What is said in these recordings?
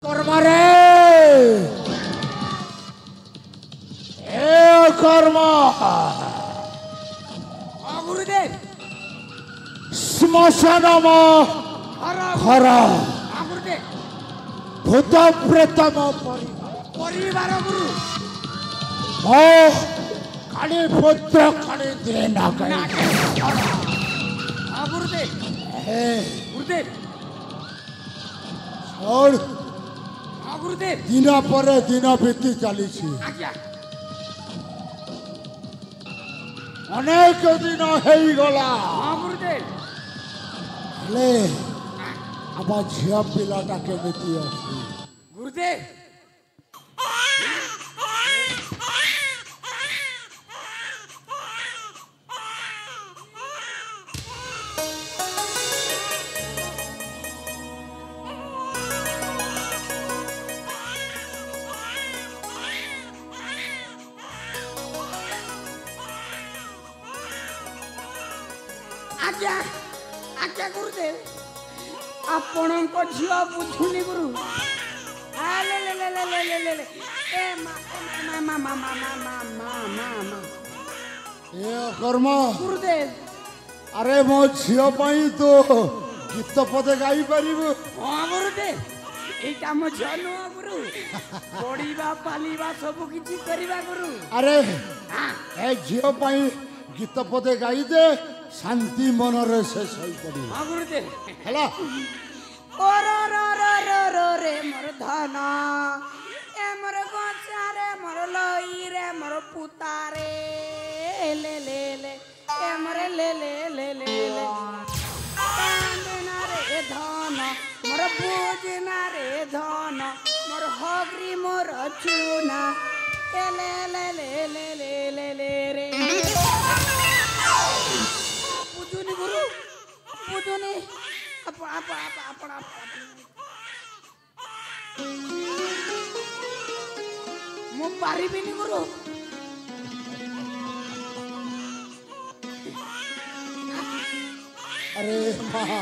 कर्म रे ए कर्म गुरुदेव श्मशान खरा गुरुदेव भूत प्रेत परिवार गुरु काली पुत्र काली देना गुरुदेव गुरुदेव और गुरुदेव दिन पर दिन बीती चली अनेक दिन हो गला गुरुदेव हेले आम झील पिलाटा केमिति अछि गुरुदेव आज्ञा आज्ञा गुरुदेव आपण झील बुझुनी गुरु ले ले ले ले ले ले ले ले ए मा मा मा मा मा मा मा मा मा ए कर्म गुरुदेव अरे मो झील पई तो गीत पदे गाई परिबु हां गुरुदेव एटा मो झील गुरु पढ़ीबा पालीबा सब किछि करिबा गुरु अरे ए झील पई गीत पदे गाई दे शांति मन रे से सही पड़ी हां गुरुदेव हला ओ रो रो रो रो रो रे मोर धन ए मोर गोचा रे मोर लई रे मोर पुता रे ले ले ले ए मोर ले ले ले ले ले कांदना रे धन मोर पूजना रे धन मोर हगरी मोर चूना ए ले ले ले ले ले ले ले रे पूजनी गुरु पूजनी मु पारिबिनी गुरु अरे माँ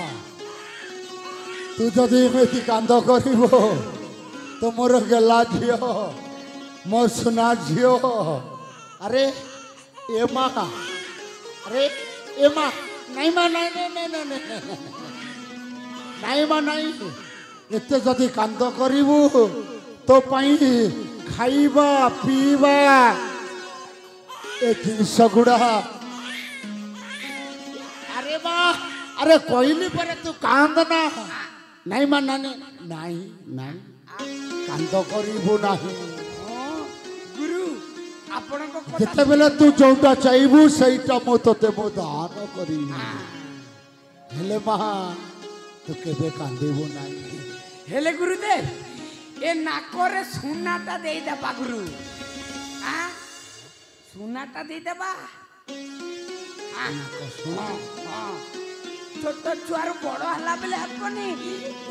तू जदि एमती कांद करिबो तो मोर गेला झियो मोर सुना झियो अरे ए माँ अरे ए माँ नहीं माँ नहीं नहीं नहीं नहीं नहीं माँ नहीं एते जदि कांद करिबु तो पाई खाइबा पीबा ए जिनिस गुड़ा अरे माँ अरे कहली पर तू कांद ना नहीं माँ नहीं नहीं नहीं कांद करिबु नहीं गुरु आपनको जिते बेले तू जोटा चाहबू सहीटा मो तोते मो दान करी हेले माँ तू केबे कांदेबू नहीं हेले गुरुदेव ए नाकरे सुनाटा देई देबा गुरु आ सुनाटा देई देबा आ छोट छुआर बड़ हला बेले हबनी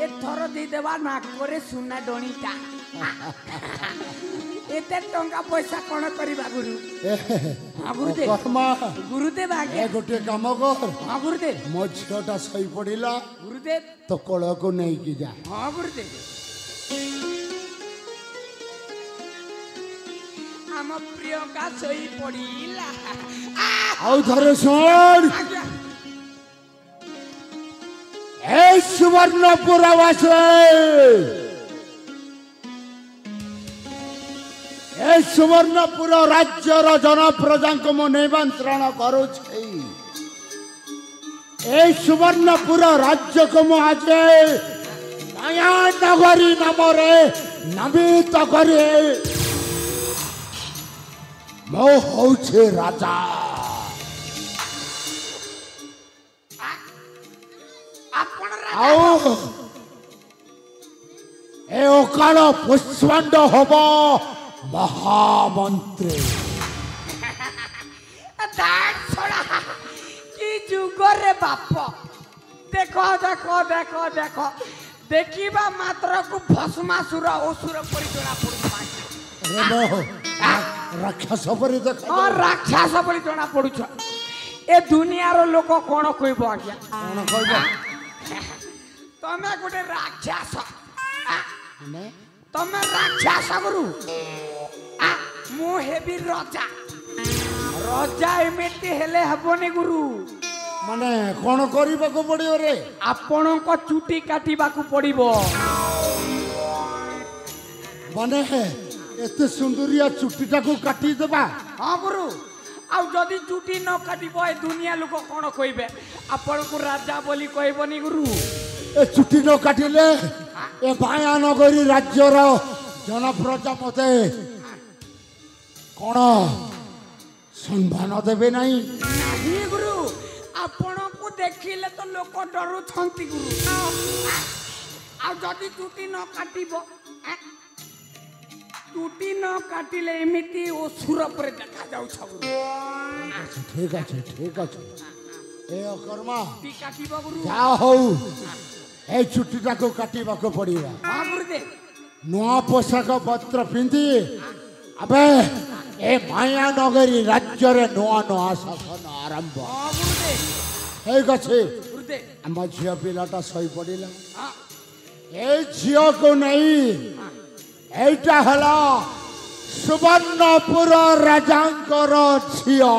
ए थर देई देबा नाकरे सुना डणीटा एते टंका पैसा कोन करबा गुरु हां गुरुदेव गुरुदेव आगे ए गोटे काम कर हां गुरुदेव मो झियोटा सही पड़िला गुरुदेव तो कळ को नहीं की जा हां गुरुदेव हम प्रियंका सही पड़िला आउ धरे सुन ए सुवर्णपुर वासे ए सुवर्णपुर राज्यर जन प्रजा को मो निमंत्रण करू ए सुवर्णपुर राज्य को मो आज नया नगरी नाम रे नमित करे मो होछे राजा आओ ए ओकाल पुष्पांड हब महामंत्री कि जुगरे बाप देखो देखो देखो देखो देखिबा मात्र को भस्मासुर असुर परि जणा पड़ु राक्षस परि देख राक्षस परि जणा पड़ु ए दुनियार लोक कोन कहबो आज्ञा कोन कहबो तमे गोटे राक्षस ମାନେ ତମେ ରାକ୍ଷସ ଗୁରୁ ମୁଁ ହେବି ରଜା ରଜା ଏମିତି ହେଲେ ହବନି ଗୁରୁ ମାନେ କଣ କରିବାକୁ ପଡିବ ରେ ଆପଣଙ୍କ ଚୁଟି କାଟିବାକୁ ପଡିବ ମାନେ ଏତେ ସୁନ୍ଦରିଆ ଚୁଟିଟାକୁ କାଟିଦେବା ହଁ ଗୁରୁ ଆଉ ଯଦି ଚୁଟି ନ କାଟିବ ଏ ଦୁନିଆ ଲୋକ କଣ କହିବେ ଆପଣଙ୍କୁ ରାଜା ବୋଲି କହିବନି ଗୁରୁ ଏ ଚୁଟି ନ କାଟିଲେ ଏ ମାୟାନଗରୀ ରାଜ୍ୟର ଜନପ୍ରଜା ମତେ କଣ ସମ୍ମାନ ଦେବେ ନାହିଁ ନାହିଁ ଗୁରୁ ଆପଣଙ୍କୁ ଦେଖିଲେ ତ ଲୋକ ଡରୁଛନ୍ତି ଗୁରୁ ଆଉ ଯଦି ଚୁଟି ନ କାଟିବ ଚୁଟି ନ କାଟିଲେ ଏମିତି ଅସୁର ପରେ ଦେଖାଯାଉଛ ଗୁରୁ ଠିକ ଅଛି ଏ ଅକର୍ମା କାଟିବ ଗୁରୁ ଯାହା ହଉ ଏ ଚୁଟିଟାକୁ କାଟିବାକୁ ପଡିବ ହଁ ଗୁରୁଦେବ ନୂଆ ପୋଷାକ ପତ୍ର ପିନ୍ଧି ଏବେ ଏ ମାୟାନଗରୀ ରାଜ୍ୟରେ ନୂଆ ନୂଆ ଶାସନ ଆରମ୍ଭ ହଁ ଗୁରୁଦେବ ଠିକ ଅଛି ଗୁରୁଦେବ ଆମ ଝିଅ ପିଲାଟା ଶୋଇ ପଡ଼ିଲା ହଁ ଏ ଝିଅକୁ ନେଇ এইটা হলো সুবর্ণপুর রাজাঙ্কর ঝিও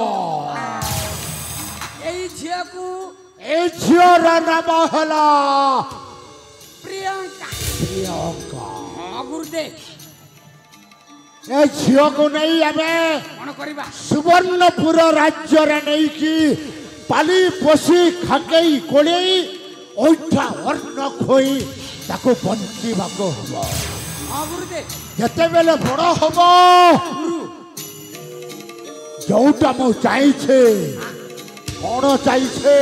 এই ঝিଅକୁ এই ঝিওর নাম হলো প্রিয়ঙ্কা প্রিয়ঙ্কা ହଁ ଗୁରୁଦେବ এই ঝিওକୁ ନେଇ ଆମେ କଣ କରିବା ସୁବର୍ଣ୍ଣପୁର ରାଜ୍ୟରେ ନେଇକି ପାଲି ପୋଷି ଖାକେଇ କୋଳେଇ ଓଇଠା ଅର୍ଣ୍ଣ ଖୋଇ ତାକୁ ବଞ୍ଚିବାକୁ ହବ ହଁ ଗୁରୁଦେବ ଯେତେବେଳେ ବଡ଼ ହବ ଯୋଉଟା ମୁଁ ଚାହିଁଛେ କଣ ଚାହିଁଛେ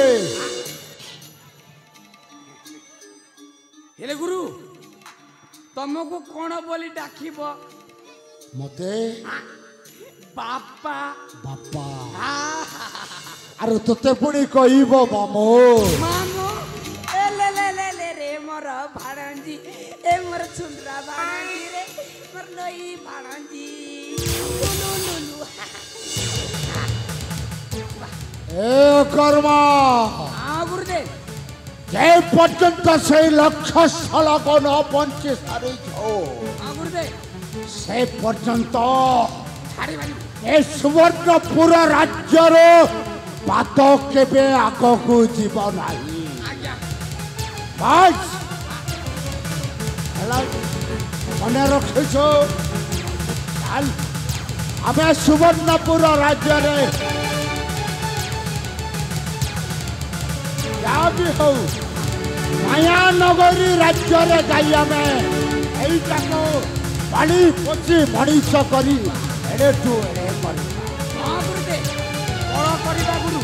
ହେଲେ ଗୁରୁ ତମକୁ କଣ ବୋଲି ଡାକିବ ମତେ ବାପା ବାପା ଆରେ ତୋତେ ପୁଣି କହିବ ମାମୁ ମାମୁ ରେ ମୋର ଭାଣଞ୍ଜି ଏ ମୋର ସୁନ୍ଦରା ଭାଣଞ୍ଜି ରେ ମୋର ନଈ ଭାଣଞ୍ଜି ଏ କର୍ମା ହଁ ଗୁରୁଦେବ যে পর্যন্ত সেই লক্ষ্য স্থলক ন পৌঁছি সারিছ ହଁ ଗୁରୁଦେବ সে পর্যন্ত ଛାଡ଼ିବାନି এ সুবর্ণপুর রাজ্যর পাত কেবে আগকু যাব নাহি ଆଜ୍ଞା বাস হেলা মনে রখিছ চাল আমি সুবর্ণপুর রাজ্যরে যা বি হও মায়ানগরী রাজ্যরে যাই আমি এইটাকে পালি পচি মଣିଷ କରି ଏଡ଼େଠୁ ଏଡ଼େ କରିବା ହଁ ଗୁରୁଦେବ ବଳ କରିବା ଗୁରୁ